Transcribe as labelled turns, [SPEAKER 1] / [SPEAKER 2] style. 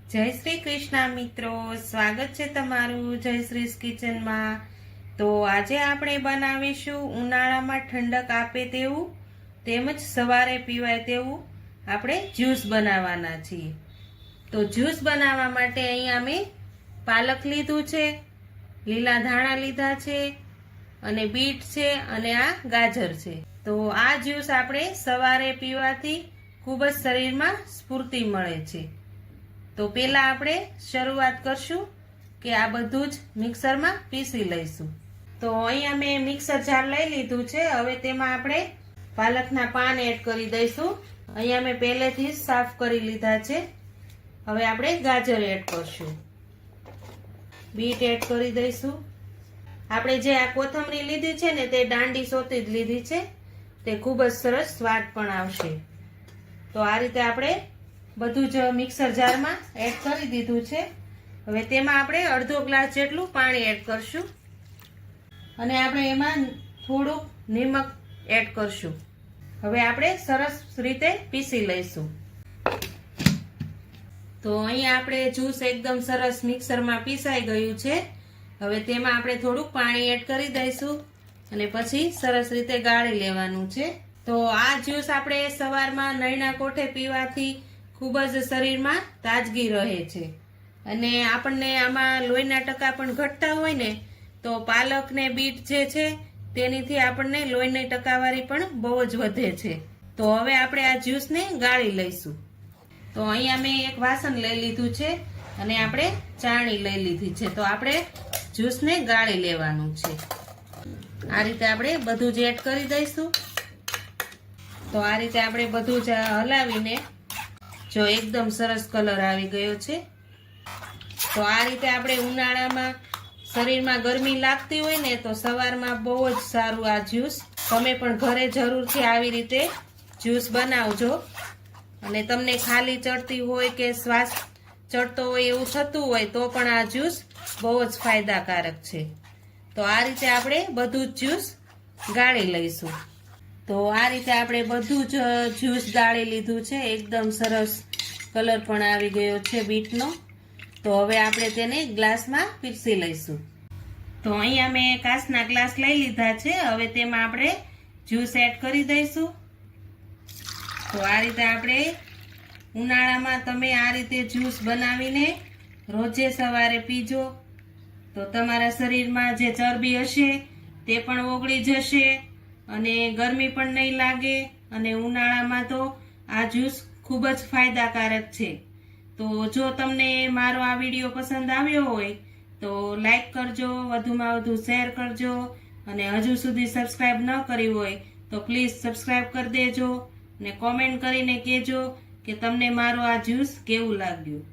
[SPEAKER 1] જય શ્રી કૃષ્ણ મિત્રો, સ્વાગત છે તમારું જયશ્રીસ કિચનમાં। તો આજે આપણે બનાવીશું ઉનાળામાં ઠંડક આપે તેવું તેમજ સવારે પીવાય તેવું આપણે જ્યુસ બનાવવાના છીએ। તો જ્યુસ બનાવવા માટે અહીંયા મેં પાલક લીધું છે, લીલા ધાણા લીધા છે અને બીટ છે અને આ ગાજર છે। તો આ જ્યુસ આપણે સવારે પીવાથી ખૂબ જ શરીરમાં સ્ફૂર્તિ મળે છે। તો પહેલા આપણે શરૂઆત કરશું કે આ બધું જ મિક્સરમાં પીસી લઈશું। તો અહીંયા મેં મિક્સર જાર લઈ લીધું છે। હવે તેમાં આપણે પાલકના પાન એડ કરી દઈશું। અહીંયા મેં પહેલેથી જ સાફ કરી લીધા છે। હવે આપણે ગાજર એડ કરશું, બીટ એડ કરી દઈશું। આપણે જે આ કોથમરી લીધી છે ને તે દાંડી સોતી જ લીધી છે, તે ખૂબ જ સરસ સ્વાદ પણ આવશે। તો આ રીતે આપણે બધું જ મિક્સર જારમાં એડ કરી દીધું છે। હવે તેમાં આપણે અડધો ગ્લાસ જેટલું પાણી એડ કરશું અને આપણે એમાં થોડુંક નિમક એડ કરશું। હવે આપણે સરસ રીતે પીસી લઈશું। તો અહીંયા આપણે જ્યુસ એકદમ સરસ મિક્સરમાં પીસાઈ ગયું છે। હવે તેમાં આપણે થોડુંક પાણી એડ કરી દઈશું અને પછી સરસ રીતે ગાળી લેવાનું છે। તો આ જ્યુસ આપણે સવારમાં નળના કોઠે પીવાથી ખૂબ જ શરીરમાં તાજગી રહે છે અને આપણને આમાં લોહીના ટકા પણ ઘટતા હોય ને તો પાલક ને બીટ જે છે તેનીથી આપણને લોહીની ટકાવારી પણ બહુ જ વધે છે। તો હવે આપણે આ જ્યુસને ગાળી લઈશું। તો અહીંયા મેં એક વાસણ લઈ લીધું છે અને આપણે ચાણી લઈ લીધી છે। તો આપણે જ્યુસને ગાળી લેવાનું છે। આ રીતે આપણે બધું જ એડ કરી દઈશું। તો આ રીતે આપણે બધું જ હલાવીને જો એકદમ સરસ કલર આવી ગયો છે। તો આ રીતે આપણે ઉનાળામાં શરીરમાં ગરમી લાગતી હોય ને તો સવારમાં બહુ જ સારું આ જ્યુસ, તમે પણ ઘરે જરૂરથી આવી રીતે જ્યુસ બનાવજો। અને તમને ખાલી ચડતી હોય કે શ્વાસ ચડતો હોય એવું થતું હોય તો પણ આ જ્યુસ બહુ જ ફાયદાકારક છે। તો આ રીતે આપણે બધું જ જ્યુસ ગાળી લઈશું। તો આ રીતે આપણે બધું જ જ્યુસ ગાળી લીધું છે, એકદમ સરસ કલર પણ આવી ગયો છે બીટનો। તો હવે આપણે તેને ગ્લાસમાં પીરસી લઈશું। તો અહીંયા મેં કાચના ગ્લાસ લઈ લીધા છે। હવે તેમાં આપણે જ્યુસ એડ કરી દઈશું। તો આ રીતે આપણે ઉનાળામાં તમે આ રીતે જ્યુસ બનાવીને રોજે સવારે પીજો તો તમારા શરીરમાં જે ચરબી હશે તે પણ ઓગળી જશે અને ગરમી પણ નહીં લાગે અને ઉનાળામાં તો આ જ્યુસ ખૂબ જ ફાયદાકારક છે। તો જો તમને મારો આ વિડીયો પસંદ આવ્યો હોય તો લાઈક કરજો, વધુમાં વધુ શેર કરજો અને હજુ સુધી સબસ્ક્રાઈબ ન કરી હોય તો પ્લીઝ સબસ્ક્રાઈબ કરી દેજો અને કોમેન્ટ કરીને કહેજો કે તમને મારો આ જ્યુસ કેવું લાગ્યું।